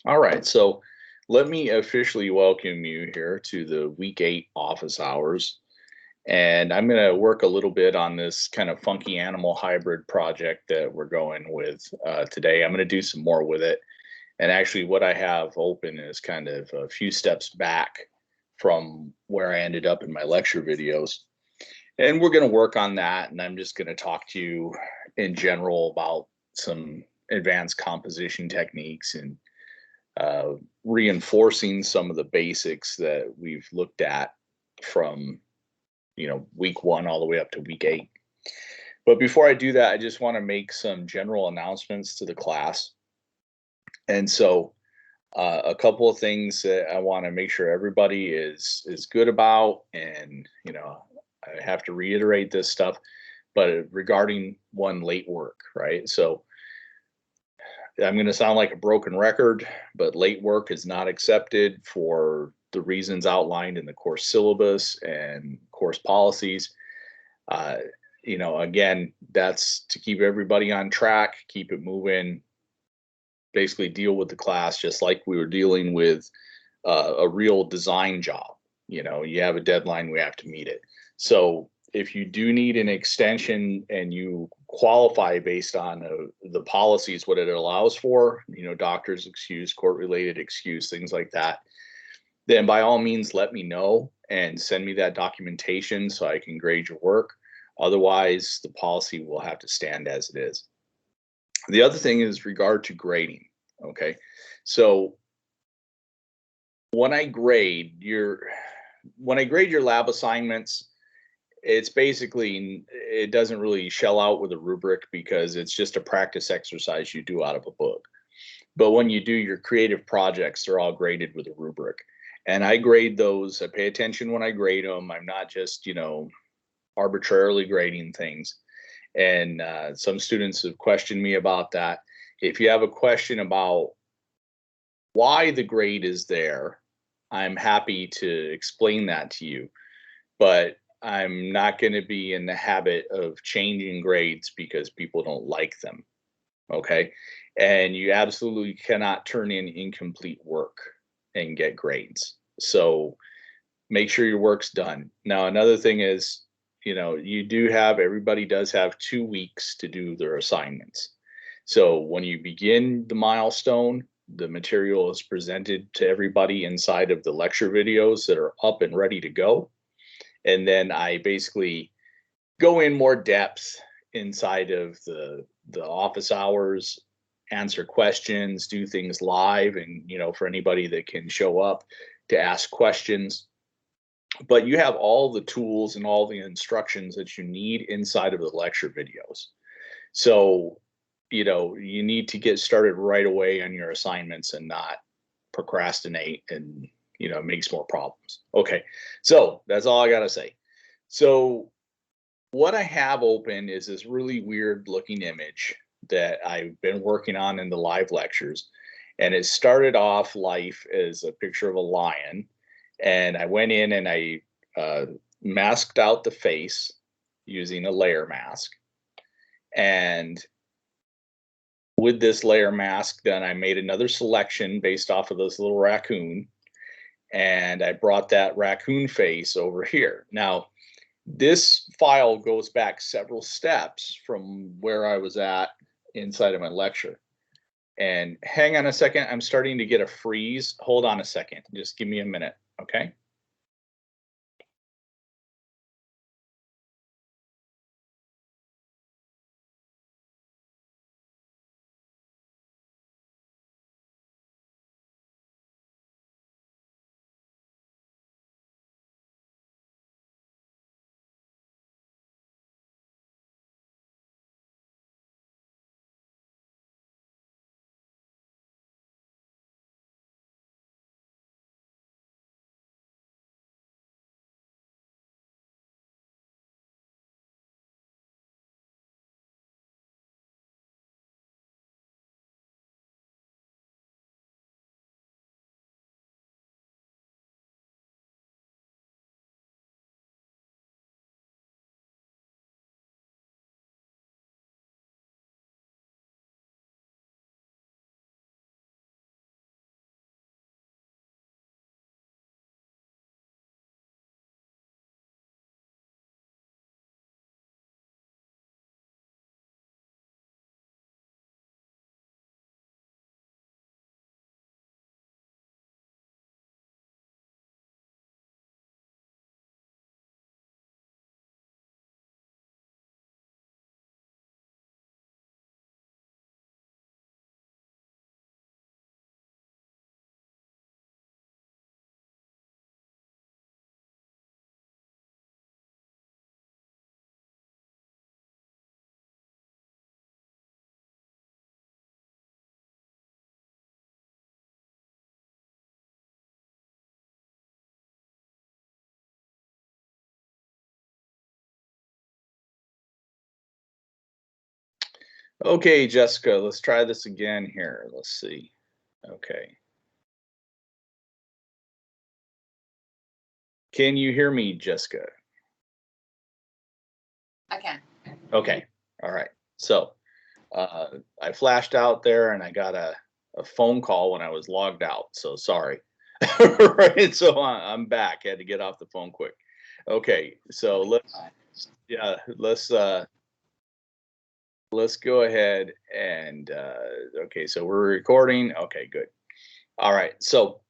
All right, so let me officially welcome you here to the week 8 office hours. And I'm going to work a little bit on this kind of funky animal hybrid project that we're going with today. I'm going to do some more with it. And actually, what I have open is kind of a few steps back from where I ended up in my lecture videos. And we're going to work on that. And I'm just going to talk to you in general about some advanced composition techniques and uh, reinforcing some of the basics that we've looked at from week 1 all the way up to week 8. But before I do that, I just want to make some general announcements to the class. And so a couple of things that I want to make sure everybody is good about, and I have to reiterate this stuff, but regarding one, late work, right? So I'm going to sound like a broken record, but late work is not accepted for the reasons outlined in the course syllabus and course policies. Uh, again, that's to keep everybody on track, keep it moving, basically deal with the class just like we were dealing with a real design job. You have a deadline, we have to meet it. So if you do need an extension and you qualify based on the policies, what it allows for, doctor's excuse, court related excuse, things like that, then by all means let me know and send me that documentation so I can grade your work. Otherwise, the policy will have to stand as it is. The other thing is regard to grading. Okay. So when I grade your lab assignments, it's basically, it doesn't really shell out with a rubric because it's just a practice exercise you do out of a book. But when you do your creative projects, they're all graded with a rubric. And I grade those. I pay attention when I grade them. I'm not just, arbitrarily grading things. And some students have questioned me about that. If you have a question about why the grade is there, I'm happy to explain that to you. But I'm not going to be in the habit of changing grades because people don't like them. Okay. And you absolutely cannot turn in incomplete work and get grades. So make sure your work's done. Now, another thing is, everybody does have 2 weeks to do their assignments. So when you begin the milestone, the material is presented to everybody inside of the lecture videos that are up and ready to go. And then I basically go in more depth inside of the office hours, answer questions, do things live, and for anybody that can show up to ask questions. But you have all the tools and all the instructions that you need inside of the lecture videos. So you need to get started right away on your assignments and not procrastinate, and it makes more problems. Okay, so that's all I got to say. So what I have open is this really weird looking image that I've been working on in the live lectures. And it started off life as a picture of a lion. And I went in and I masked out the face using a layer mask. And with this layer mask, then I made another selection based off of this little raccoon. And I brought that raccoon face over here. Now, this file goes back several steps from where I was at inside of my lecture. And hang on a second, I'm starting to get a freeze. Hold on a second, just give me a minute, okay? Okay, Jessica, let's try this again here. Let's see. Okay. Can you hear me, Jessica? I can. Okay. All right. So I flashed out there and I got a phone call when I was logged out. So sorry. Right. So I'm back. Had to get off the phone quick. Okay. So yeah, let's go ahead and okay. So we're recording. Okay, good. All right. So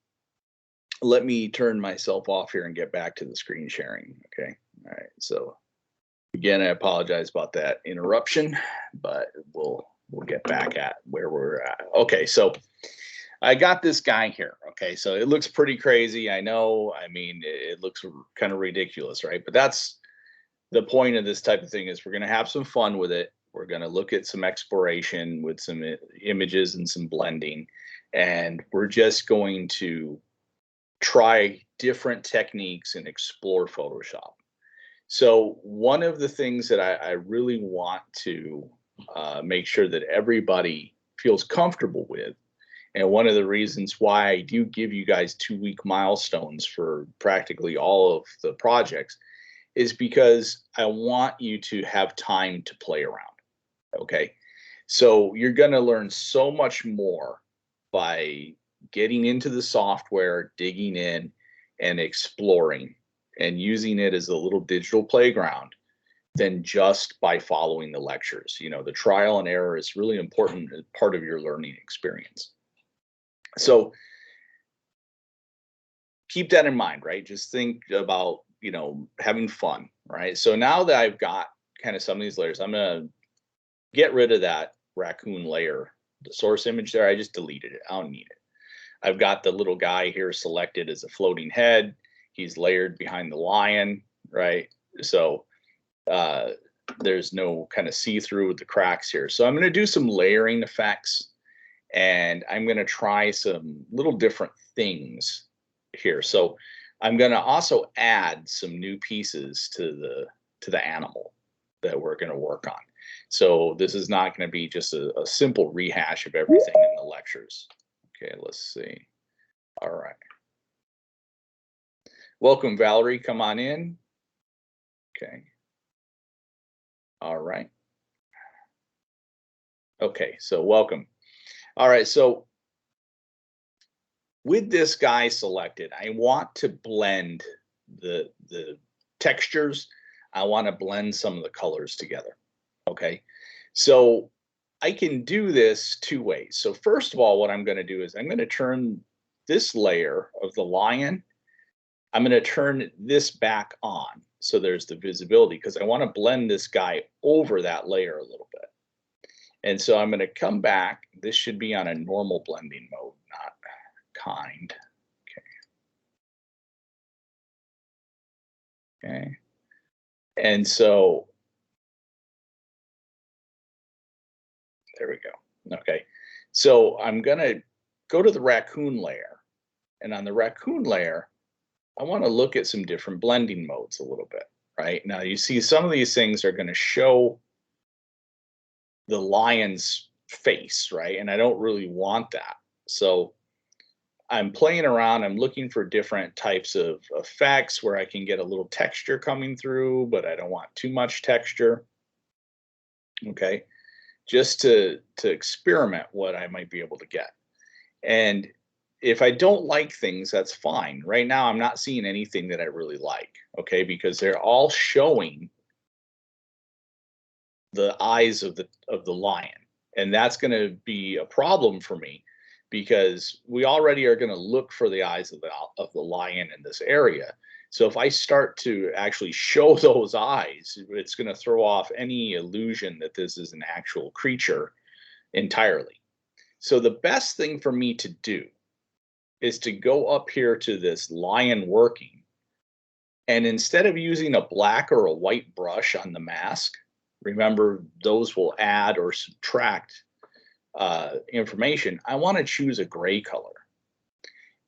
let me turn myself off here and get back to the screen sharing. Okay. All right. So again, I apologize about that interruption, but we'll get back at where we're at. Okay, so I got this guy here. Okay, so it looks pretty crazy. I know. I mean, it looks kind of ridiculous, right? But that's the point of this type of thing is we're going to have some fun with it. We're going to look at some exploration with some images and some blending, and we're just going to try different techniques and explore Photoshop. So one of the things that I really want to make sure that everybody feels comfortable with, and one of the reasons why I do give you guys 2 week milestones for practically all of the projects, is because I want you to have time to play around. Okay. So you're going to learn so much more by getting into the software, digging in, and exploring and using it as a little digital playground than just by following the lectures. You know, the trial and error is really important as part of your learning experience. So keep that in mind, right? Just think about, having fun, right? So now that I've got kind of some of these layers, I'm going to get rid of that raccoon layer, the source image there. I just deleted it. I don't need it. I've got the little guy here selected as a floating head. He's layered behind the lion, right? So uh, there's no kind of see-through with the cracks here. So I'm going to do some layering effects, and I'm going to try some little different things here. So I'm going to also add some new pieces to the animal that we're going to work on. So this is not going to be just a simple rehash of everything in the lectures. Okay, let's see. All right. Welcome, Valerie. Come on in. Okay. All right. Okay, so welcome. All right, so with this guy selected, I want to blend the textures. I want to blend some of the colors together. Okay, so I can do this 2 ways. So first of all, what I'm going to do is I'm going to turn this layer of the lion, I'm going to turn this back on. So there's the visibility because I want to blend this guy over that layer a little bit. And so I'm going to come back. This should be on a normal blending mode, not kind. Okay. And so there we go. Okay. So I'm going to go to the raccoon layer. And on the raccoon layer, I want to look at some different blending modes a little bit, right? Now you see some of these things are going to show the lion's face, right? And I don't really want that. So I'm playing around. I'm looking for different types of effects where I can get a little texture coming through, but I don't want too much texture. Okay. Just to experiment what I might be able to get. And if I don't like things, that's fine. Right now, I'm not seeing anything that I really like. Okay. Because they're all showing the eyes of the lion, and that's going to be a problem for me because we already are going to look for the eyes of the lion in this area. So if I start to actually show those eyes, it's going to throw off any illusion that this is an actual creature entirely. So the best thing for me to do is to go up here to this lion working, and instead of using a black or a white brush on the mask, remember those will add or subtract information. I want to choose a gray color.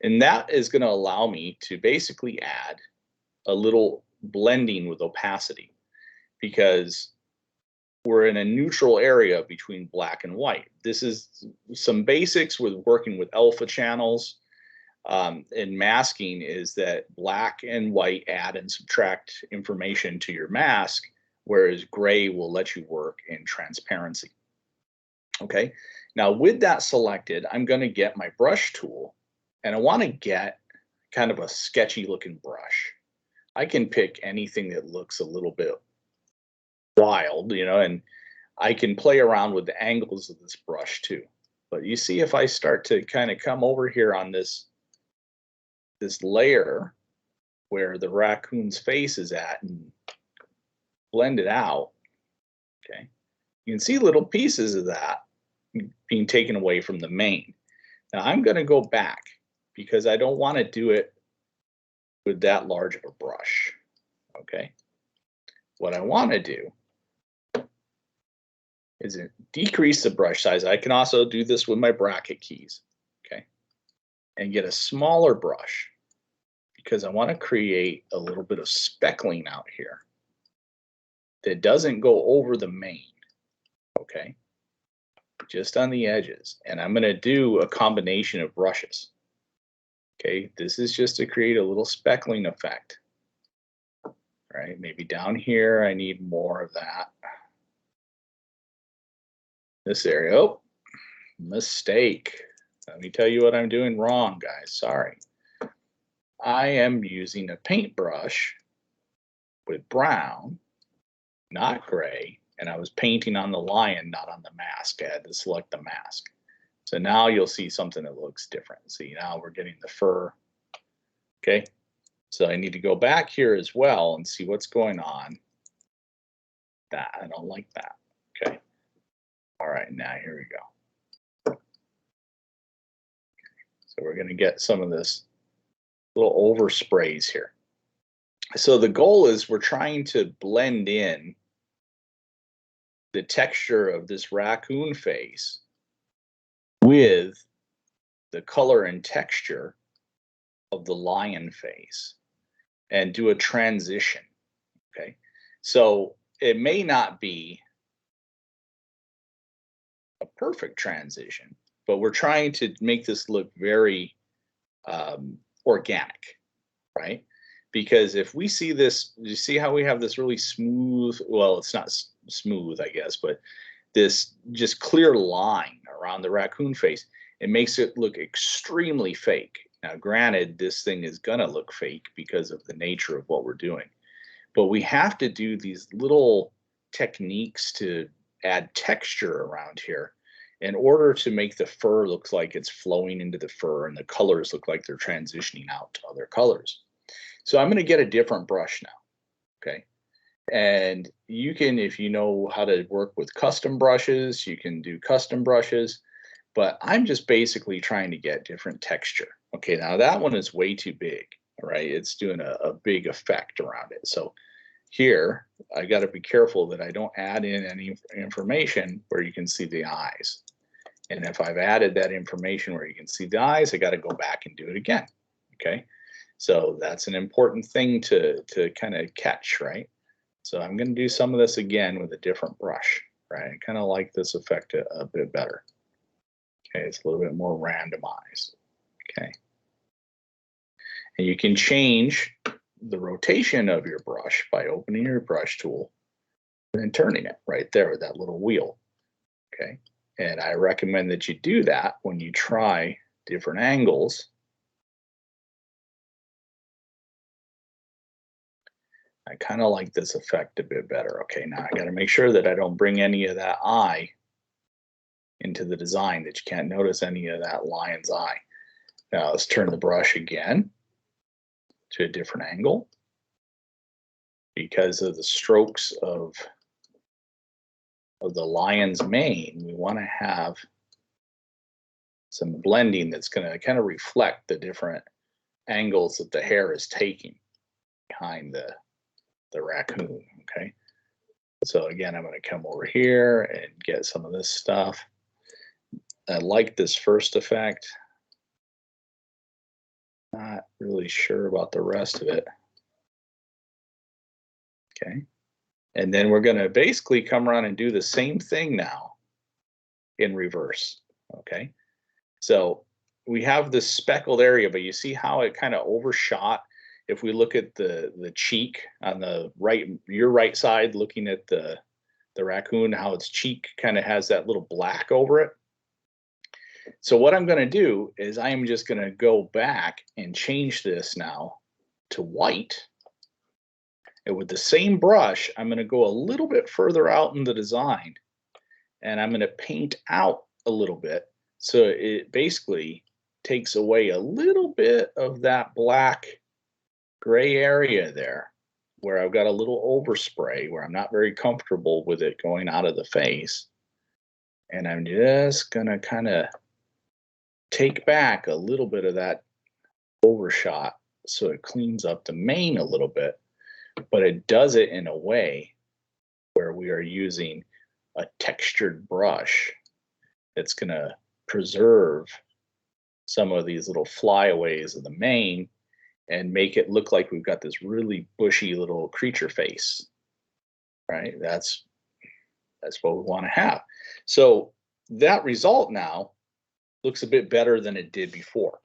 And that is going to allow me to basically add a little blending with opacity, because we're in a neutral area between black and white. This is some basics with working with alpha channels. And masking is that black and white add and subtract information to your mask, whereas gray will let you work in transparency. Okay, now with that selected, I'm going to get my brush tool, and I want to get kind of a sketchy looking brush. I can pick anything that looks a little bit wild, you know, and I can play around with the angles of this brush too. But you see, if I start to kind of come over here on this layer where the raccoon's face is at and blend it out, okay, you can see little pieces of that being taken away from the main. Now I'm going to go back because I don't want to do it with that large of a brush. Okay, what I want to do is decrease the brush size. I can also do this with my bracket keys, okay, and get a smaller brush because I want to create a little bit of speckling out here that doesn't go over the main, okay, just on the edges. And I'm going to do a combination of brushes. Okay, this is just to create a little speckling effect. Right, maybe down here I need more of that. This area, oh, mistake. Let me tell you what I'm doing wrong, guys. Sorry. I am using a paintbrush with brown, not gray, and I was painting on the lion, not on the mask. I had to select the mask. So now you'll see something that looks different. See, now we're getting the fur. Okay, so I need to go back here as well and see what's going on. That, I don't like that. Okay. All right, now here we go. So we're going to get some of this little oversprays here. So the goal is we're trying to blend in the texture of this raccoon face with the color and texture of the lion face and do a transition. Okay, so it may not be a perfect transition, but we're trying to make this look very organic, right? Because if we see this, you see how we have this really smooth, well, it's not smooth, I guess, but this just clear line around the raccoon face, it makes it look extremely fake. Now, granted, this thing is going to look fake because of the nature of what we're doing, but we have to do these little techniques to add texture around here in order to make the fur look like it's flowing into the fur and the colors look like they're transitioning out to other colors. So I'm going to get a different brush now, okay? And you can, if you know how to work with custom brushes, you can do custom brushes, but I'm just basically trying to get different texture. Okay, now that one is way too big, all right? It's doing a big effect around it. So here, I got to be careful that I don't add in any information where you can see the eyes. And if I've added that information where you can see the eyes, I got to go back and do it again, okay? So that's an important thing to kind of catch, right? So I'm going to do some of this again with a different brush, right? I kind of like this effect a bit better. Okay, it's a little bit more randomized, okay? And you can change the rotation of your brush by opening your brush tool and then turning it right there with that little wheel, okay? And I recommend that you do that when you try different angles. I kind of like this effect a bit better. Okay, now I got to make sure that I don't bring any of that eye into the design, that you can't notice any of that lion's eye. Now let's turn the brush again to a different angle. Because of the strokes of the lion's mane, we want to have some blending that's going to kind of reflect the different angles that the hair is taking behind the raccoon, okay? So again, I'm going to come over here and get some of this stuff. I like this first effect. Not really sure about the rest of it. Okay. And then we're going to basically come around and do the same thing now in reverse. Okay. So we have this speckled area, but you see how it kind of overshot. If we look at the cheek on the right, your right side, looking at the raccoon, how its cheek kind of has that little black over it. So what I'm going to do is I am just going to go back and change this now to white. And with the same brush, I'm going to go a little bit further out in the design, and I'm going to paint out a little bit. So it basically takes away a little bit of that black gray area there where I've got a little overspray where I'm not very comfortable with it going out of the face. And I'm just going to kind of take back a little bit of that overshot so it cleans up the mane a little bit, but it does it in a way where we are using a textured brush that's going to preserve some of these little flyaways of the mane and make it look like we've got this really bushy little creature face, right? That's what we want to have. So that result now looks a bit better than it did before.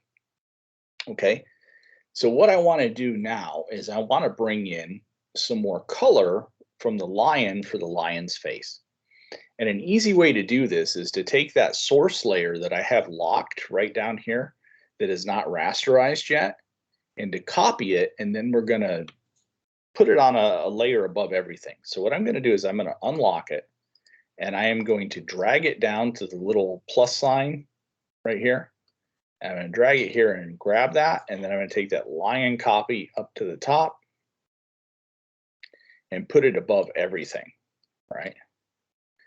Okay. So what I want to do now is I want to bring in some more color from the lion for the lion's face. And an easy way to do this is to take that source layer that I have locked right down here that is not rasterized yet, and to copy it, and then we're going to put it on a layer above everything. So what I'm going to do is I'm going to unlock it, and I am going to drag it down to the little plus sign right here. I'm going to drag it here and grab that, and then I'm going to take that lion copy up to the top and put it above everything, right?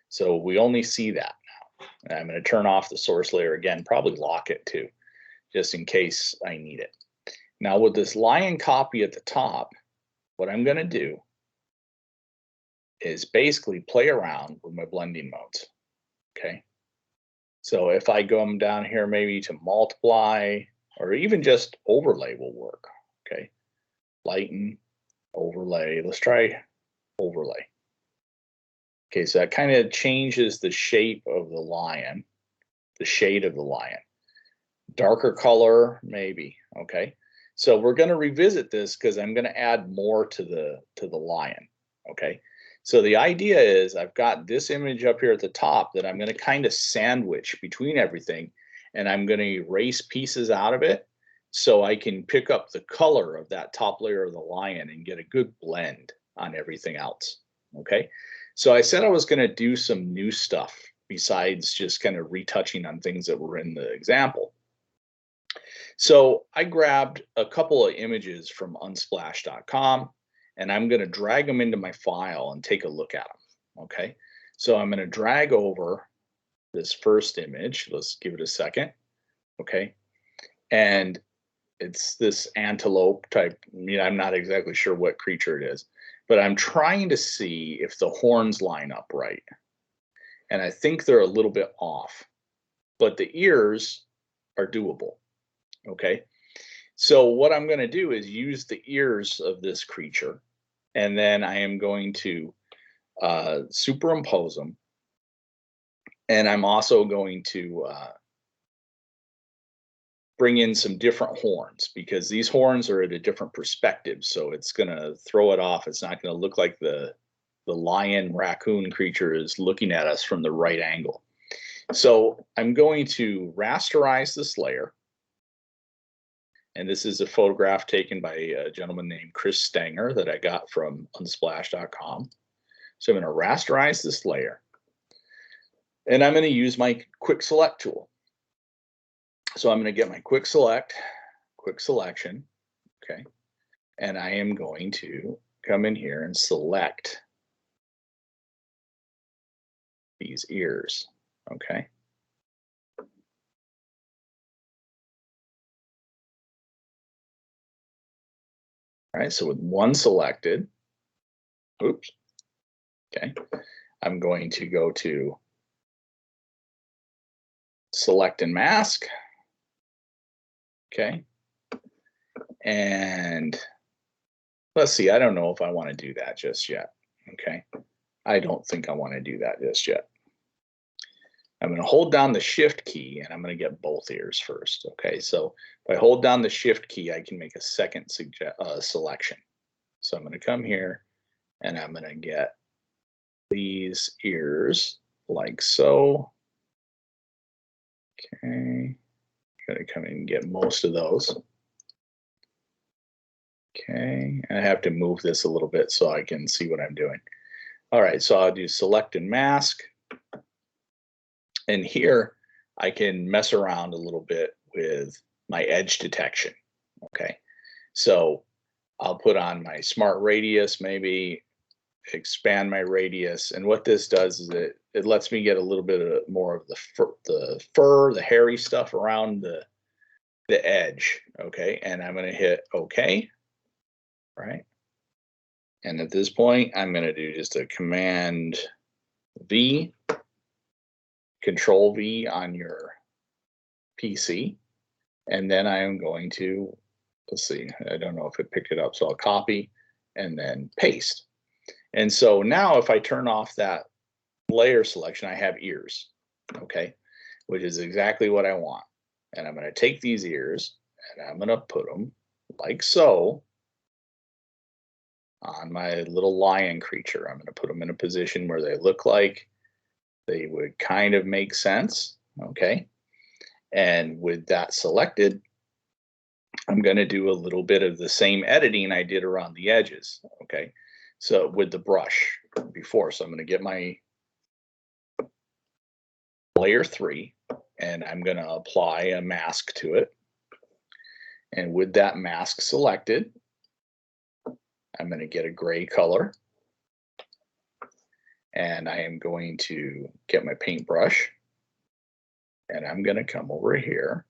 So we only see that now. And I'm going to turn off the source layer again, probably lock it too, just in case I need it. Now with this lion copy at the top, what I'm going to do is basically play around with my blending modes. Okay. So if I go down here maybe to multiply, or even just overlay will work. Okay. Lighten, overlay. Let's try overlay. Okay, so that kind of changes the shape of the lion, the shade of the lion. Darker color, maybe. Okay. So we're going to revisit this because I'm going to add more to the lion. Okay. So the idea is I've got this image up here at the top that I'm going to kind of sandwich between everything, and I'm going to erase pieces out of it so I can pick up the color of that top layer of the lion and get a good blend on everything else. Okay. So I said I was going to do some new stuff besides just kind of retouching on things that were in the example. So I grabbed a couple of images from unsplash.com, and I'm going to drag them into my file and take a look at them. Okay. So I'm going to drag over this first image. Let's give it a second. Okay. And it's this antelope type. I mean, I'm not exactly sure what creature it is, but I'm trying to see if the horns line up right. And I think they're a little bit off, but the ears are doable. Okay. So what I'm going to do is use the ears of this creature, and then I am going to superimpose them. And I'm also going to bring in some different horns, because these horns are at a different perspective. So it's going to throw it off. It's not going to look like the lion raccoon creature is looking at us from the right angle. So I'm going to rasterize this layer. And this is a photograph taken by a gentleman named Chris Stanger that I got from unsplash.com. So I'm going to rasterize this layer. And I'm going to use my quick select tool. So I'm going to get my quick selection. Okay. And I am going to come in here and select these ears. Okay. All right. So with one selected, oops. Okay. I'm going to go to select and mask. Okay. And let's see, I don't know if I want to do that just yet. Okay, I don't think I want to do that just yet. I'm going to hold down the shift key and I'm going to get both ears first. Okay, so if I hold down the shift key, I can make a second selection. So I'm going to come here and I'm going to get these ears like so. Okay, going to come in and get most of those. Okay, I have to move this a little bit so I can see what I'm doing. All right, so I'll do select and mask. And here I can mess around a little bit with my edge detection. Okay, so I'll put on my smart radius, maybe expand my radius. And what this does is it lets me get a little bit of more of the fur, the hairy stuff around the edge. Okay, and I'm going to hit OK. Right. And at this point, I'm going to do just a Command V, Control V on your PC. And then I am going to, let's see, I don't know if it picked it up. So I'll copy and then paste. And so now if I turn off that layer selection, I have ears, okay, which is exactly what I want. And I'm going to take these ears and I'm going to put them like so on my little lion creature. I'm going to put them in a position where they look like they would kind of make sense, okay? And with that selected, I'm going to do a little bit of the same editing I did around the edges, okay? So with the brush before, so I'm going to get my layer 3 and I'm going to apply a mask to it. And with that mask selected, I'm going to get a gray color. And I am going to get my paintbrush and I'm going to come over here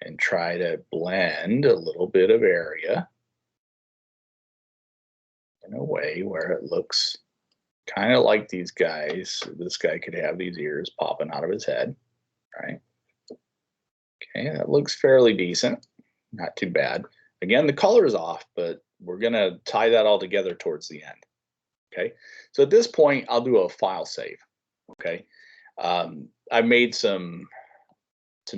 and try to blend a little bit of area in a way where it looks kind of like these guys. This guy could have these ears popping out of his head, right? Okay, that looks fairly decent. Not too bad. Again, the color is off, but we're going to tie that all together towards the end. Okay, so at this point, I'll do a file save. Okay, I've made some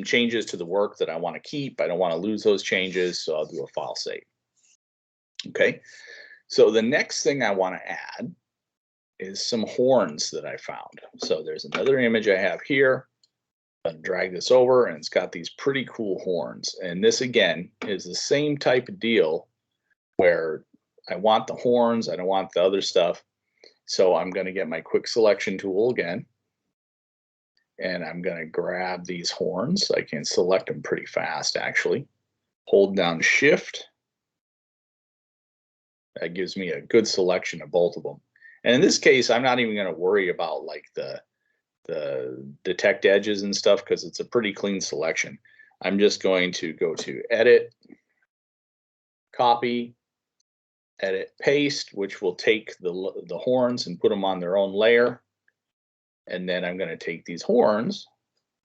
changes to the work that I want to keep. I don't want to lose those changes, so I'll do a file save. Okay, so the next thing I want to add is some horns that I found. So there's another image I have here. I'll drag this over and it's got these pretty cool horns. And this again is the same type of deal where I want the horns, I don't want the other stuff. So I'm going to get my quick selection tool again. And I'm going to grab these horns. I can select them pretty fast actually. Hold down Shift. That gives me a good selection of both of them. And in this case, I'm not even going to worry about like the detect edges and stuff because it's a pretty clean selection. I'm just going to go to Edit, Copy, Edit, Paste, which will take the horns and put them on their own layer. And then I'm going to take these horns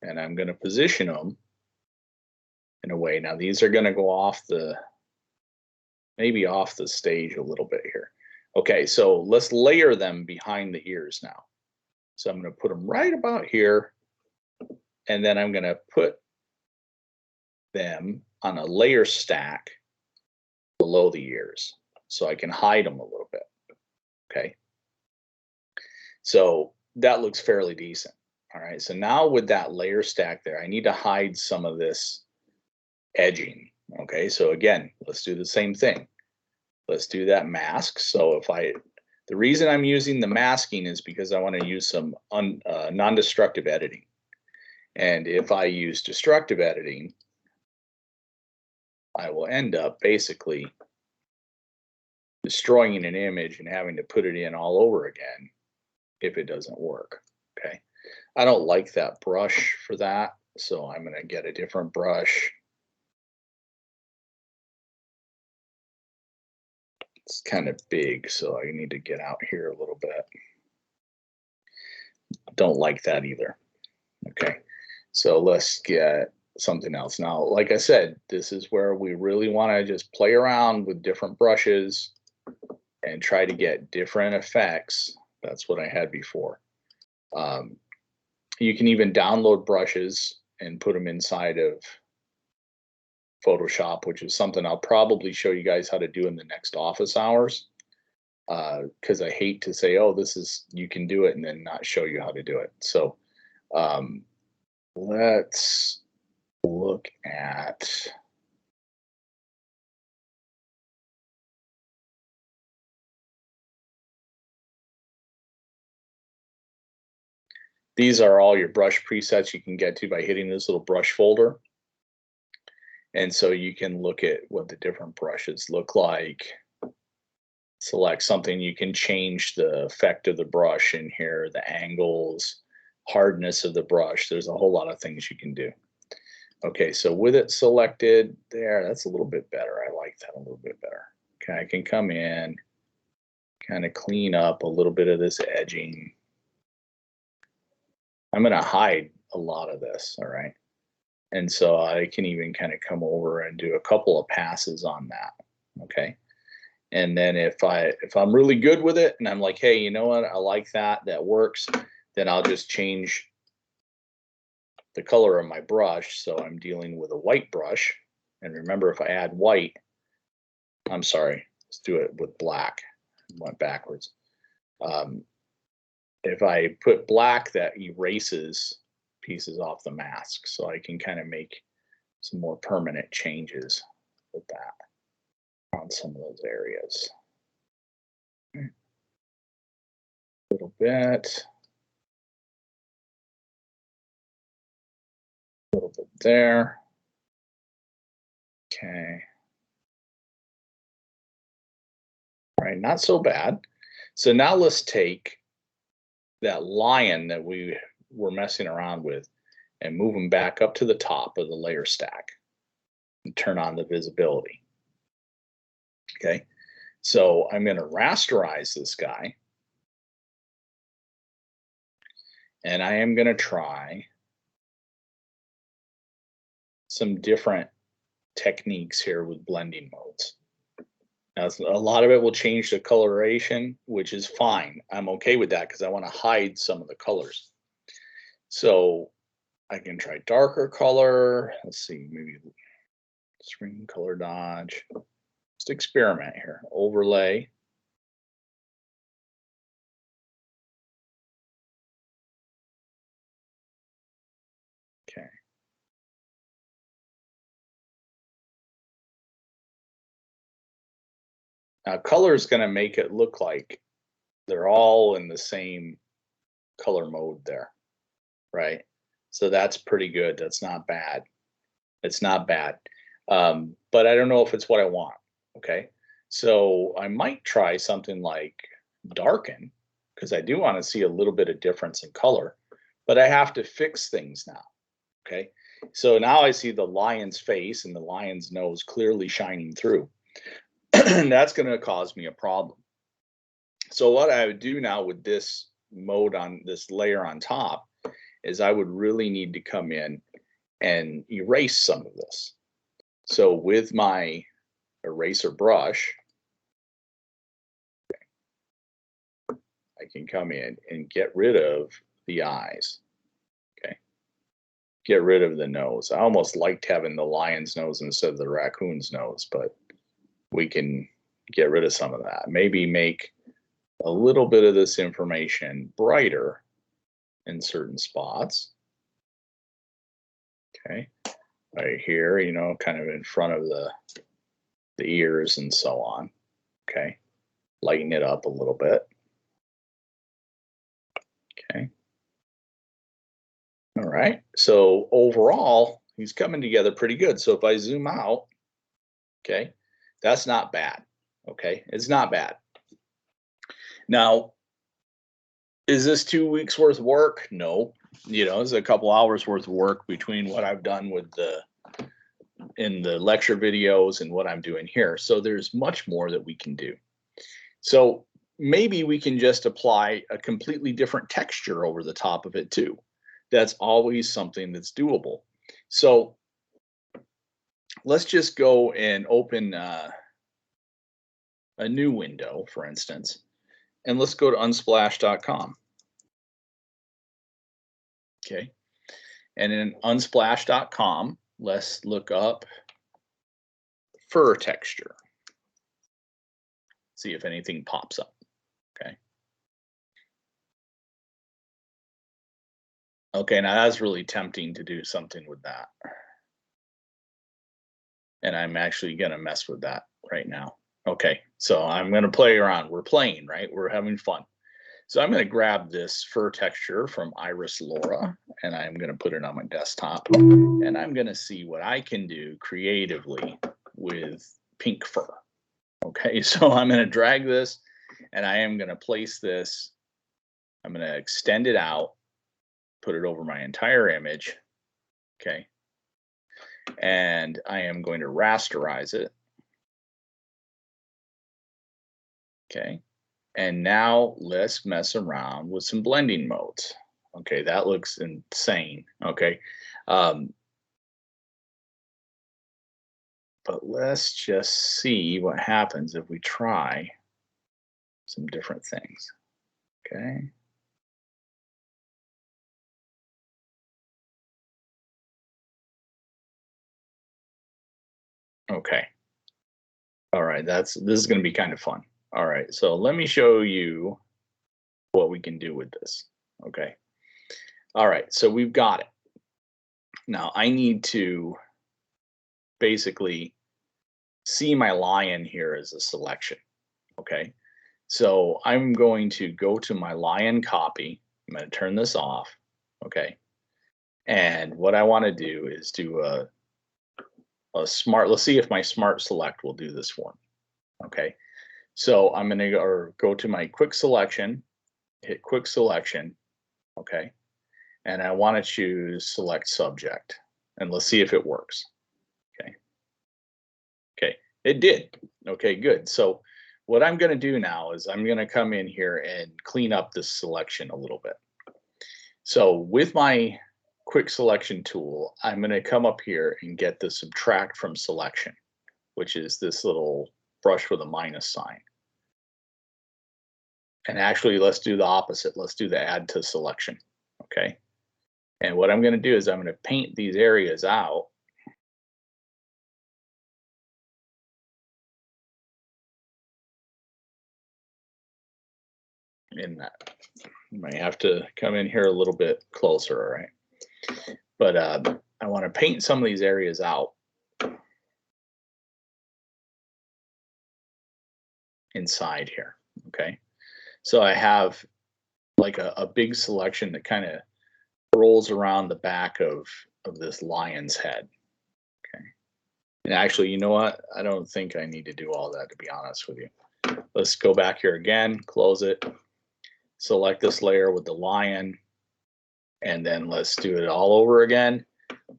and I'm going to position them in a way. Now these are going to go off maybe off the stage a little bit here. Okay, so let's layer them behind the ears now. So I'm going to put them right about here, and then I'm going to put them on a layer stack below the ears so I can hide them a little bit. Okay, so that looks fairly decent. All right, so now with that layer stack there, I need to hide some of this edging. Okay, so again, let's do the same thing. Let's do that mask. So the reason I'm using the masking is because I want to use some non-destructive editing. And if I use destructive editing, I will end up basically destroying an image and having to put it in all over again if it doesn't work. Okay, I don't like that brush for that, so I'm going to get a different brush. It's kind of big, so I need to get out here a little bit. Don't like that either. Okay, so let's get something else. Now, like I said, this is where we really want to just play around with different brushes and try to get different effects. That's what I had before. Um, you can even download brushes and put them inside of Photoshop, which is something I'll probably show you guys how to do in the next office hours. Because I hate to say, oh, this is, you can do it, and then not show you how to do it. So um, let's look at, these are all your brush presets you can get to by hitting this little brush folder. And so you can look at what the different brushes look like. Select something, you can change the effect of the brush in here, the angles, hardness of the brush. There's a whole lot of things you can do. Okay, so with it selected there, that's a little bit better. I like that a little bit better. Okay, I can come in, kind of clean up a little bit of this edging. I'm going to hide a lot of this, all right? And so I can even kind of come over and do a couple of passes on that, okay? And then if I'm really good with it and I'm like, hey, you know what, I like that, that works, then I'll just change the color of my brush. So I'm dealing with a white brush. And remember, if I add white, I'm sorry, let's do it with black. Went backwards. If I put black, that erases pieces off the mask. So I can kind of make some more permanent changes with that on some of those areas. A little bit. A little bit there. Okay. All right, not so bad. So now let's take that lion that we were messing around with and move them back up to the top of the layer stack and turn on the visibility. Okay, so I'm going to rasterize this guy, and I am going to try some different techniques here with blending modes. Now, a lot of it will change the coloration, which is fine. I'm okay with that because I want to hide some of the colors. So I can try darker color. Let's see, maybe screen color dodge. Just experiment here. Overlay. Okay. Now color is going to make it look like they're all in the same color mode there, right? So that's pretty good. That's not bad. It's not bad. But I don't know if it's what I want. Okay. So I might try something like darken, because I do want to see a little bit of difference in color, but I have to fix things now. Okay. So now I see the lion's face and the lion's nose clearly shining through. And that's going to cause me a problem. So what I would do now with this mode on this layer on top is I would really need to come in and erase some of this. So with my eraser brush, I can come in and get rid of the eyes. Okay. Get rid of the nose. I almost liked having the lion's nose instead of the raccoon's nose, but we can get rid of some of that. Maybe make a little bit of this information brighter in certain spots. Okay. Right here, you know, kind of in front of the ears and so on. Okay. Lighten it up a little bit. Okay. All right. So overall, he's coming together pretty good. So if I zoom out, okay, that's not bad. Okay. It's not bad. Now, is this 2 weeks worth of work? No. You know, it's a couple hours worth of work between what I've done with in the lecture videos and what I'm doing here. So there's much more that we can do. So maybe we can just apply a completely different texture over the top of it too. That's always something that's doable. So let's just go and open a new window, for instance, and let's go to unsplash.com. Okay. And in unsplash.com, let's look up fur texture. See if anything pops up. Okay. Okay, now that's really tempting to do something with that. And I'm actually going to mess with that right now. Okay, so I'm going to play around. We're playing, right? We're having fun. So I'm going to grab this fur texture from Iris Laura, and I'm going to put it on my desktop. And I'm going to see what I can do creatively with pink fur. Okay, so I'm going to drag this, and I am going to place this. I'm going to extend it out, put it over my entire image. Okay. And I am going to rasterize it. Okay. And now let's mess around with some blending modes. Okay, that looks insane. Okay. But let's just see what happens if we try some different things. Okay. Okay. All right, this is going to be kind of fun. All right, so let me show you what we can do with this. Okay. All right, so we've got it. Now I need to basically see my lion here as a selection. Okay. So I'm going to go to my lion copy. I'm going to turn this off. Okay. And what I want to do is do a smart, let's see if my smart select will do this for me. Okay. So I'm going to go to my quick selection, hit quick selection. Okay. And I want to choose select subject, and let's see if it works. Okay. Okay. It did. Okay, good. So what I'm going to do now is I'm going to come in here and clean up this selection a little bit. So with my quick selection tool, I'm going to come up here and get the subtract from selection, which is this little brush with a minus sign. And actually, let's do the opposite. Let's do the add to selection. Okay. And what I'm going to do is I'm going to paint these areas out. In that, you might have to come in here a little bit closer, all right? But I want to paint some of these areas out inside here, okay? So I have like a big selection that kind of rolls around the back of this lion's head, okay? And actually, you know what? I don't think I need to do all that, to be honest with you. Let's go back here again, close it, select this layer with the lion, and then let's do it all over again.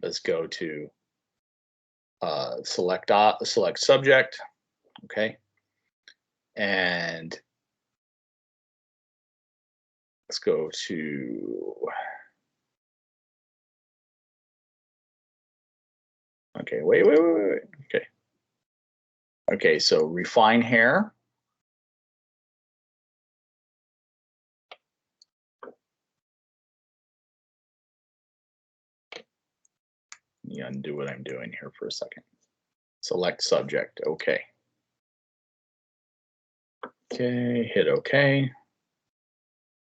Let's go to select subject, okay? And let's go to, okay, wait. Okay. Okay, so refine hair. Let me undo what I'm doing here for a second. Select subject, okay. Okay, hit okay.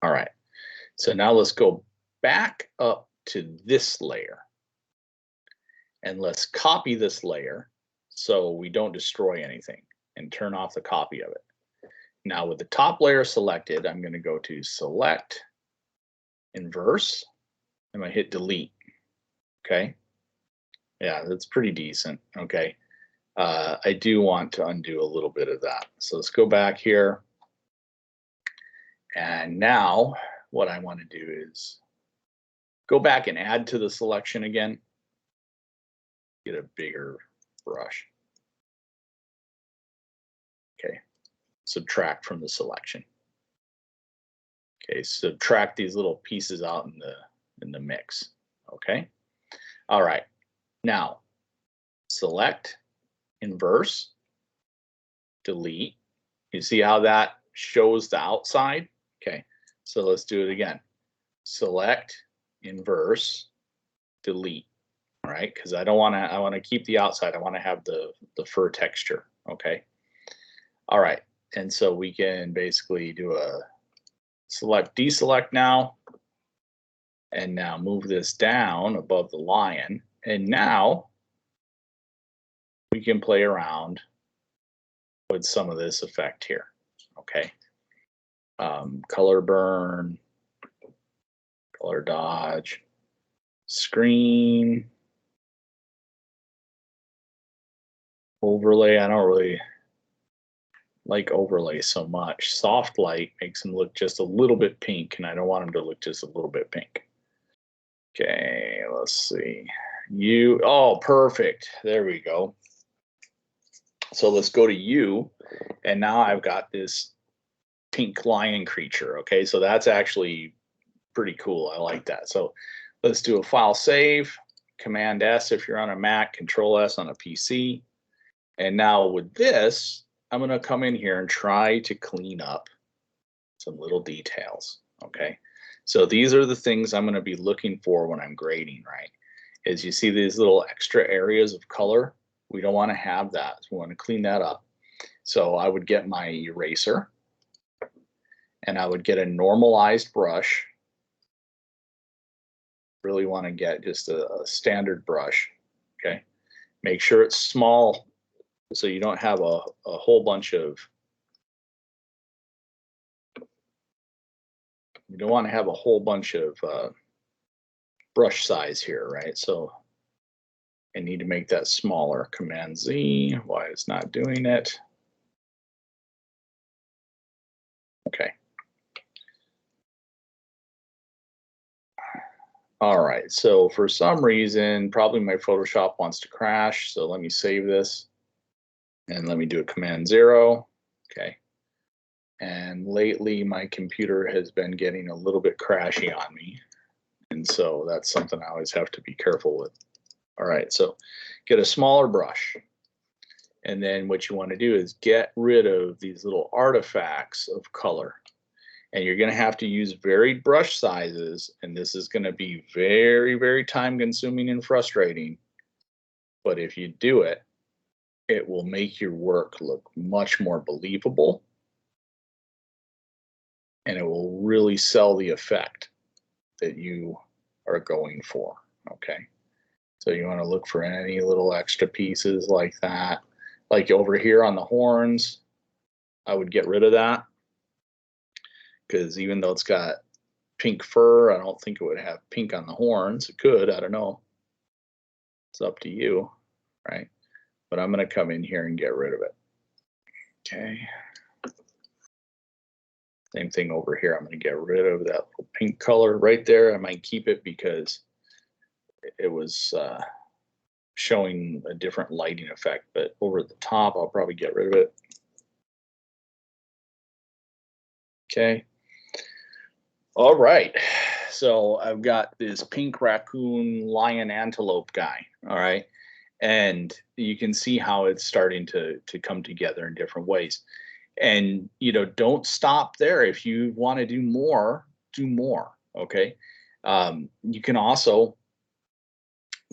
All right, so now let's go back up to this layer. And let's copy this layer so we don't destroy anything, and turn off the copy of it. Now with the top layer selected, I'm going to go to select, inverse. I'm going to hit delete. Okay. Yeah, that's pretty decent. Okay. I do want to undo a little bit of that. So let's go back here. And now what I want to do is go back and add to the selection again. Get a bigger brush. Okay. Subtract from the selection. Okay, subtract these little pieces out in the mix. Okay. All right. Now select, inverse, delete, You see how that shows the outside? Okay, so let's do it again. Select, inverse, delete. All right, because I don't want to. I want to keep the outside. I want to have the fur texture. Okay. All right, and so we can basically do a select, deselect now, and now move this down above the lion, and now we can play around with some of this effect here. Okay. Color burn, color dodge, screen, overlay. I don't really like overlay so much. Soft light makes him look just a little bit pink, and I don't want him to look just a little bit pink. Okay, let's see. Oh, perfect. There we go. So let's go to you, and now I've got this pink lion creature. Okay, so that's actually pretty cool. I like that. So let's do a file save, Command S if you're on a Mac, Control S on a PC. And now with this, I'm going to come in here and try to clean up some little details. Okay, so these are the things I'm going to be looking for when I'm grading, right? Is you see these little extra areas of color? We don't want to have that. So we want to clean that up. So I would get my eraser, and I would get a normalized brush. Really want to get just a standard brush. Okay, make sure it's small so you don't have a whole bunch of, you don't want to have a whole bunch of brush size here, right? So I need to make that smaller. Command Z. Why it's not doing it? Okay. All right, so for some reason, probably my Photoshop wants to crash. So let me save this and let me do a Command 0. Okay. And lately my computer has been getting a little bit crashy on me. And so that's something I always have to be careful with. All right, so get a smaller brush. And then what you want to do is get rid of these little artifacts of color. And you're going to have to use varied brush sizes, and this is going to be very, very time consuming and frustrating. But if you do it, it will make your work look much more believable, and it will really sell the effect that you are going for. Okay, so you want to look for any little extra pieces like that. Like over here on the horns, I would get rid of that, because even though it's got pink fur, I don't think it would have pink on the horns. It could, I don't know. It's up to you, right? But I'm going to come in here and get rid of it. Okay. Same thing over here. I'm going to get rid of that little pink color right there. I might keep it because it was showing a different lighting effect, but over at the top, I'll probably get rid of it. Okay. All right. So I've got this pink raccoon lion antelope guy. All right. And you can see how it's starting to come together in different ways. And don't stop there. If you want to do more, do more. Okay. You can also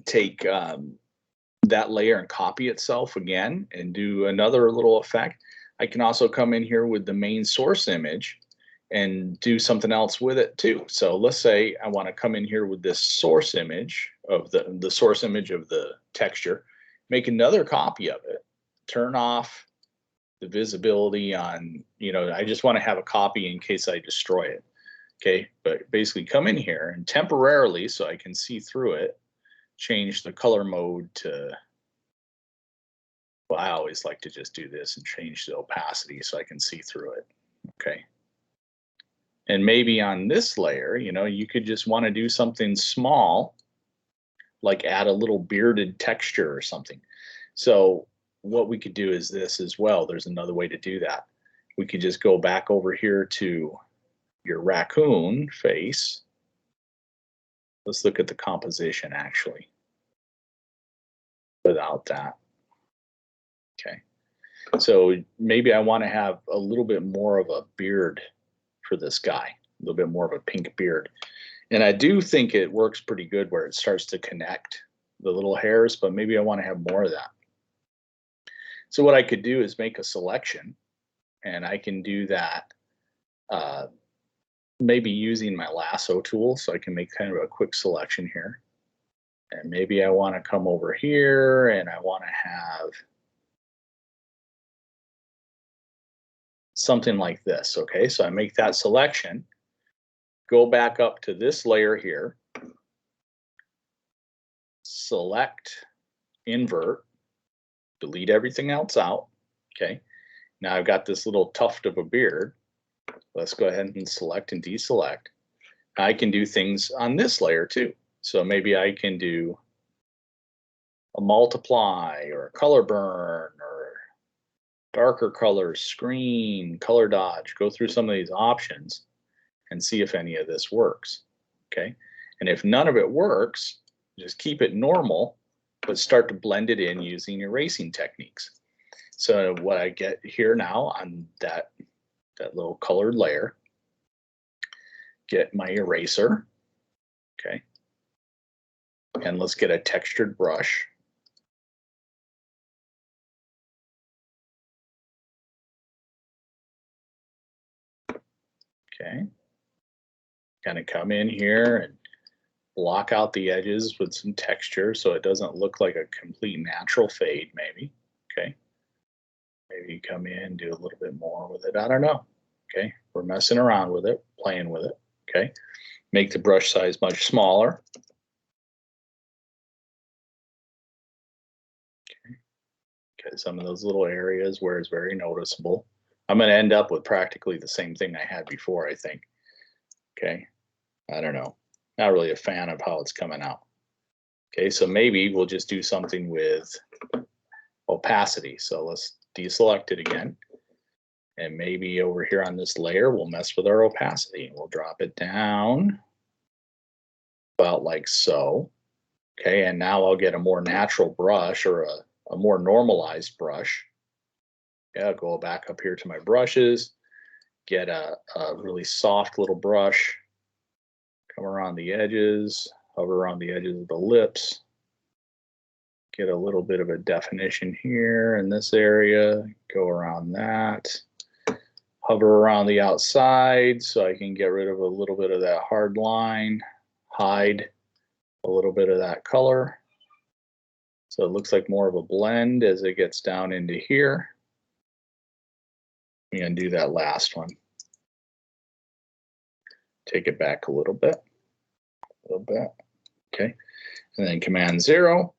take that layer and copy itself again and do another little effect. I can also come in here with the main source image and do something else with it too. So let's say I want to come in here with this source image of the source image of the texture, make another copy of it, turn off the visibility on, I just want to have a copy in case I destroy it. Okay, but basically come in here and temporarily, so I can see through it, change the color mode to, well, I always like to just do this and change the opacity so I can see through it. Okay. And maybe on this layer, you could just want to do something small, like add a little bearded texture or something. So what we could do is this as well. There's another way to do that. We could just go back over here to your raccoon face. Let's look at the composition actually without that. Okay. So maybe I want to have a little bit more of a beard for this guy, a little bit more of a pink beard. And I do think it works pretty good where it starts to connect the little hairs, but maybe I want to have more of that. So what I could do is make a selection, and I can do that uh, maybe using my lasso tool. So I can make kind of a quick selection here. And maybe I want to come over here and I want to have something like this. Okay, so I make that selection, go back up to this layer here, select, invert, delete everything else out. Okay, now I've got this little tuft of a beard. Let's go ahead and select and deselect. I can do things on this layer too. So maybe I can do a multiply or a color burn or darker colors, screen, color dodge, go through some of these options and see if any of this works. Okay. And if none of it works, just keep it normal, but start to blend it in using erasing techniques. So what I get here now on that little colored layer, get my eraser. Okay. And let's get a textured brush. Okay. Kind of come in here and block out the edges with some texture so it doesn't look like a complete natural fade, maybe. Okay. Maybe you come in, do a little bit more with it. I don't know. Okay. We're messing around with it, playing with it. Okay. Make the brush size much smaller. Okay. Some of those little areas where it's very noticeable. I'm going to end up with practically the same thing I had before, I think. Okay. I don't know. Not really a fan of how it's coming out. Okay. So maybe we'll just do something with opacity. So let's deselect it again. And maybe over here on this layer, we'll mess with our opacity. We'll drop it down about like so. Okay, and now I'll get a more natural brush or a more normalized brush. Yeah, I'll go back up here to my brushes, get a really soft little brush, come around the edges, hover around the edges of the lips, get a little bit of a definition here in this area, go around that, hover around the outside so I can get rid of a little bit of that hard line, hide a little bit of that color. So it looks like more of a blend as it gets down into here. I'm going to do that last one. Take it back a little bit. Okay. And then Command 0.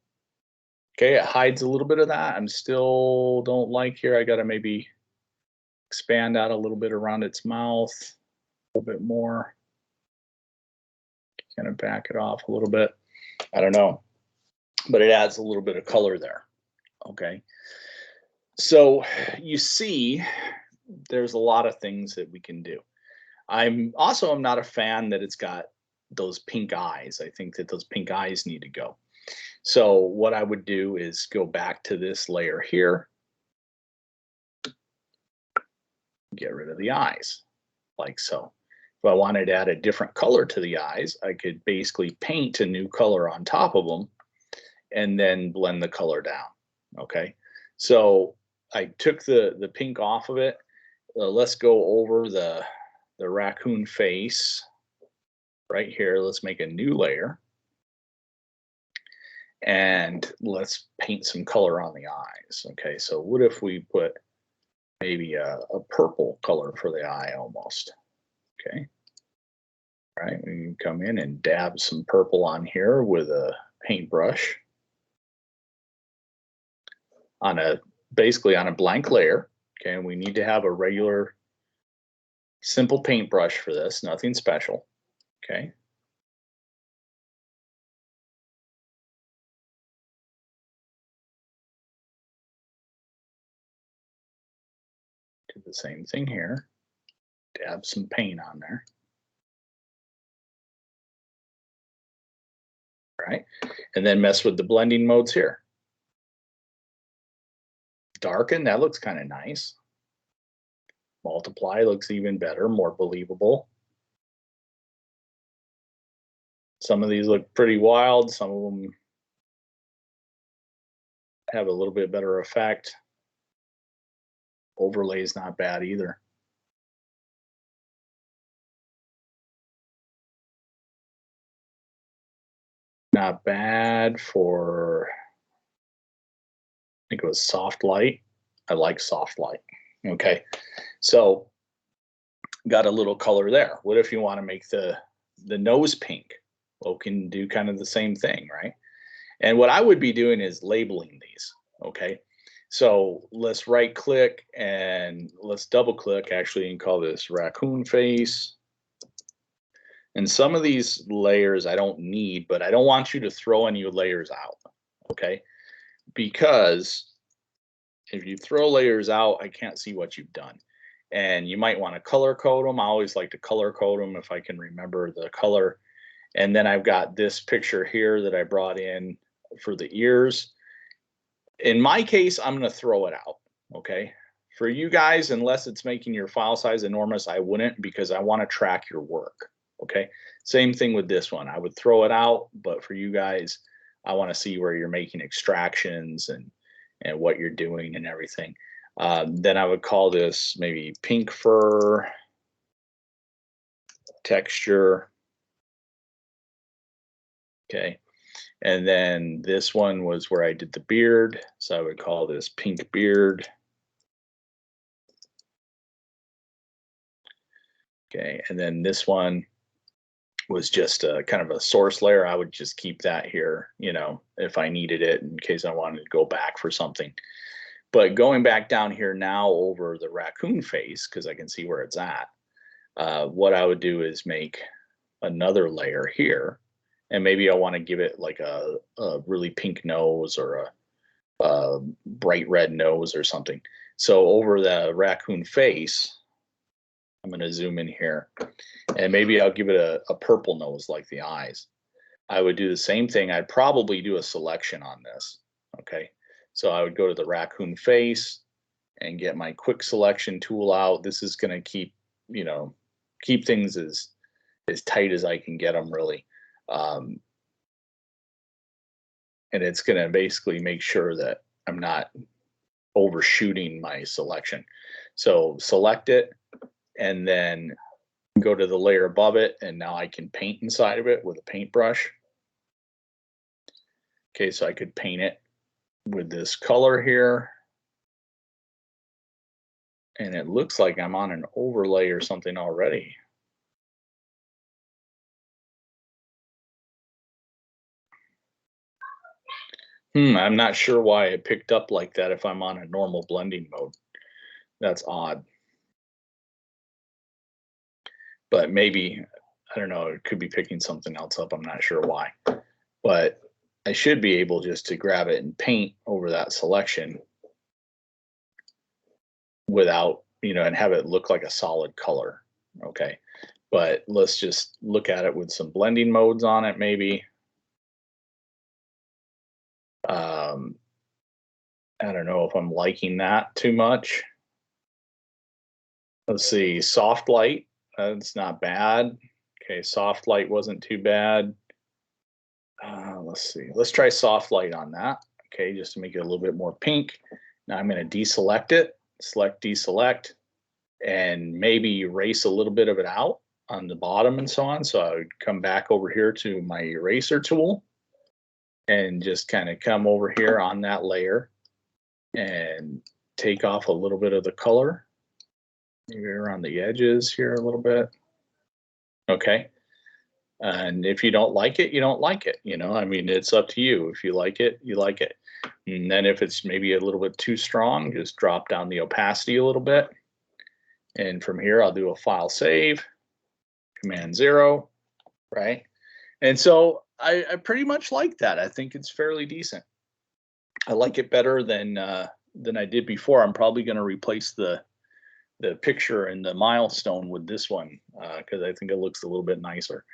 Okay, it hides a little bit of that. I'm still don't like here. I got to maybe expand out a little bit around its mouth, a little bit more. Kind of back it off a little bit. I don't know, but it adds a little bit of color there. Okay. So you see, there's a lot of things that we can do. I'm not a fan that it's got those pink eyes. I think that those pink eyes need to go. So what I would do is go back to this layer here, get rid of the eyes, like so. If I wanted to add a different color to the eyes, I could basically paint a new color on top of them and then blend the color down. Okay, so I took the pink off of it. Let's go over the raccoon face right here. Let's make a new layer. And let's paint some color on the eyes. Okay, so what if we put maybe a purple color for the eye almost? Okay, all right, we can come in and dab some purple on here with a paintbrush on basically on a blank layer. Okay, and we need to have a regular simple paintbrush for this, nothing special. Okay. Do the same thing here. Dab some paint on there. Right, and then mess with the blending modes here. darken, that looks kind of nice. Multiply looks even better, more believable. Some of these look pretty wild. Some of them have a little bit better effect. Overlay is not bad either. Not bad for, I think it was soft light. I like soft light. Okay, so got a little color there. What if you want to make the nose pink? Well, we can do kind of the same thing, right? And what I would be doing is labeling these. Okay, so let's right click and let's double click actually and call this raccoon face. And some of these layers I don't need, but I don't want you to throw any layers out, okay? Because if you throw layers out, I can't see what you've done. And you might want to color code them. I always like to color code them if I can remember the color. And then I've got this picture here that I brought in for the ears. In my case, I'm going to throw it out, okay? For you guys, unless it's making your file size enormous, I wouldn't, because I want to track your work. Okay, same thing with this one. I would throw it out, but for you guys, I want to see where you're making extractions and what you're doing and everything. Then I would call this maybe pink fur texture. Okay, and then this one was where I did the beard, so I would call this pink beard. Okay, and then this one was just a kind of a source layer. I would just keep that here, you know, if I needed it in case I wanted to go back for something. But going back down here now over the raccoon face, because I can see where it's at, what I would do is make another layer here. And maybe I want to give it like a really pink nose or a bright red nose or something. So over the raccoon face, I'm going to zoom in here, and maybe I'll give it a purple nose like the eyes. I would do the same thing. I'd probably do a selection on this. Okay, so I would go to the raccoon face and get my quick selection tool out. This is going to keep, you know, keep things as tight as I can get them, really. And it's going to basically make sure that I'm not overshooting my selection. So select it, and then go to the layer above it, and now I can paint inside of it with a paintbrush. Okay, so I could paint it with this color here. And it looks like I'm on an overlay or something already. I'm not sure why it picked up like that if I'm on a normal blending mode. That's odd. But maybe, I don't know, it could be picking something else up. I'm not sure why. But I should be able just to grab it and paint over that selection without, you know, and have it look like a solid color. Okay. But let's just look at it with some blending modes on it, maybe. I don't know if I'm liking that too much. Let's see, soft light, that's not bad. Okay, soft light wasn't too bad. Let's see, let's try soft light on that. Okay, just to make it a little bit more pink. Now I'm going to deselect it, select, deselect, and maybe erase a little bit of it out on the bottom and so on. So I would come back over here to my eraser tool and just kind of come over here on that layer and take off a little bit of the color. Maybe around the edges here a little bit. Okay. And if you don't like it, you don't like it. You know, I mean, it's up to you. If you like it, you like it. And then if it's maybe a little bit too strong, just drop down the opacity a little bit. And from here, I'll do a file save, Command 0, right? And so I pretty much like that. I think it's fairly decent. I like it better than I did before. I'm probably going to replace the picture and the milestone with this one because I think it looks a little bit nicer.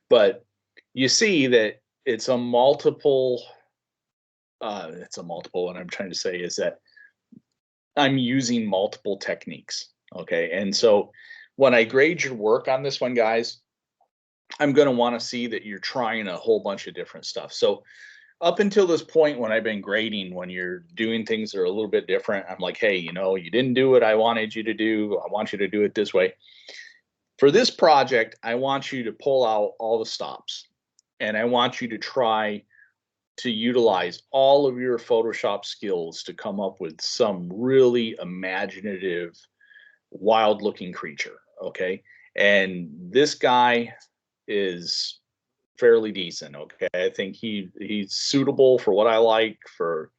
But you see that it's a multiple. What I'm trying to say is that I'm using multiple techniques. Okay. And so when I grade your work on this one, guys, I'm going to want to see that you're trying a whole bunch of different stuff. So up until this point, when I've been grading, when you're doing things that are a little bit different, I'm like, hey, you didn't do what I wanted you to do. I want you to do it this way. For this project, I want you to pull out all the stops, and I want you to try to utilize all of your Photoshop skills to come up with some really imaginative, wild looking creature. Okay. And this guy is fairly decent. Okay. I think he's suitable for what I like, for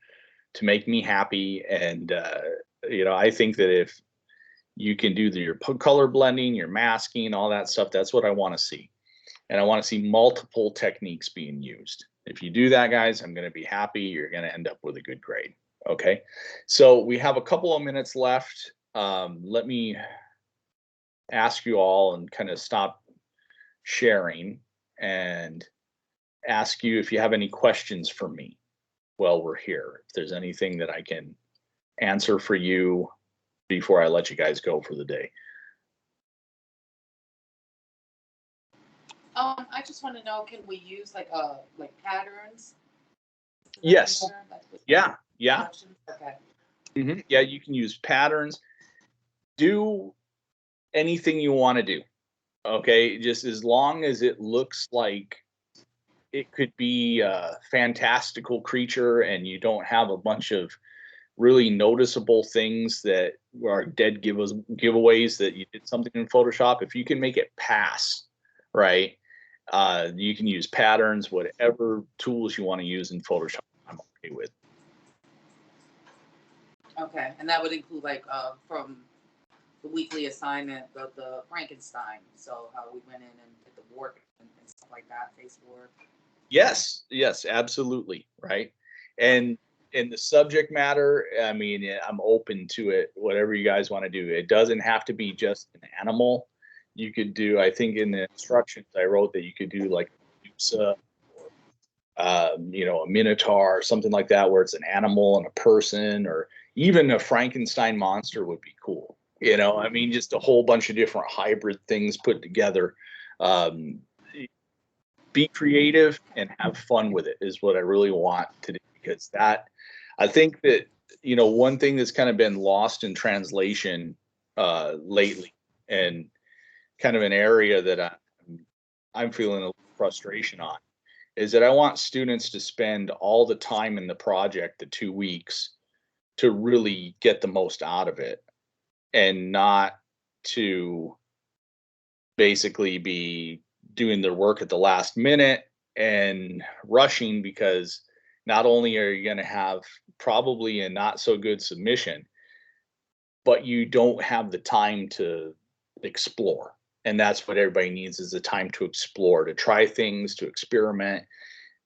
to make me happy. And I think that if you can do your color blending, your masking, all that stuff, that's what I want to see. And I want to see multiple techniques being used. If you do that, guys, I'm going to be happy. You're going to end up with a good grade. Okay. So we have a couple of minutes left. Let me ask you all and kind of stop sharing and ask you if you have any questions for me while we're here. If there's anything that I can answer for you before I let you guys go for the day. I just want to know, can we use like patterns? Yes. Yeah. Yeah. Okay. Yeah, you can use patterns. Do anything you want to do. Okay, just as long as it looks like it could be a fantastical creature and you don't have a bunch of really noticeable things that are dead giveaways that you did something in Photoshop. If you can make it pass, right, you can use patterns, whatever tools you want to use in Photoshop, I'm okay with. Okay, and that would include like from the weekly assignment, the Frankenstein. So how we went in and did the work and stuff like that, face work. Yes, yes, absolutely, right. And in the subject matter, I mean, I'm open to it, whatever you guys want to do. It doesn't have to be just an animal. You could do, I think in the instructions I wrote that you could do like Medusa or a Minotaur or something like that, where it's an animal and a person, or even a Frankenstein monster would be cool. I mean, just a whole bunch of different hybrid things put together. Um, be creative and have fun with it is what I really want to do, because that, I think that, one thing that's kind of been lost in translation lately, and kind of an area that I'm feeling a little frustration on, is that I want students to spend all the time in the project, the 2 weeks, to really get the most out of it, and not to basically be doing their work at the last minute and rushing, because not only are you going to have probably a not so good submission, but you don't have the time to explore. And that's what everybody needs, is the time to explore, to try things, to experiment,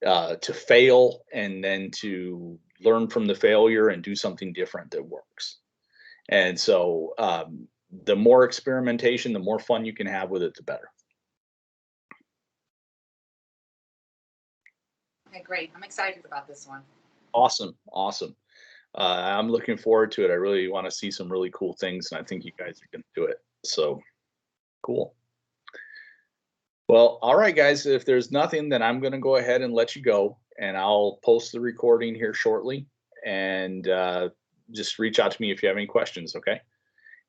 to fail, and then to learn from the failure and do something different that works. And so the more experimentation, the more fun you can have with it, the better. Okay, great. I'm excited about this one. Awesome. Awesome. I'm looking forward to it. I really want to see some really cool things, and I think you guys are going to do it. So cool. Well, all right, guys, if there's nothing, then I'm going to go ahead and let you go, and I'll post the recording here shortly, and just reach out to me if you have any questions. Okay.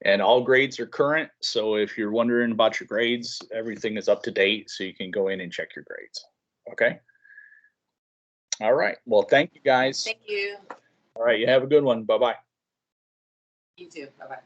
And all grades are current. So if you're wondering about your grades, everything is up to date. So you can go in and check your grades. Okay. All right. Well, thank you guys. Thank you. All right. You have a good one. Bye-bye. You too. Bye-bye.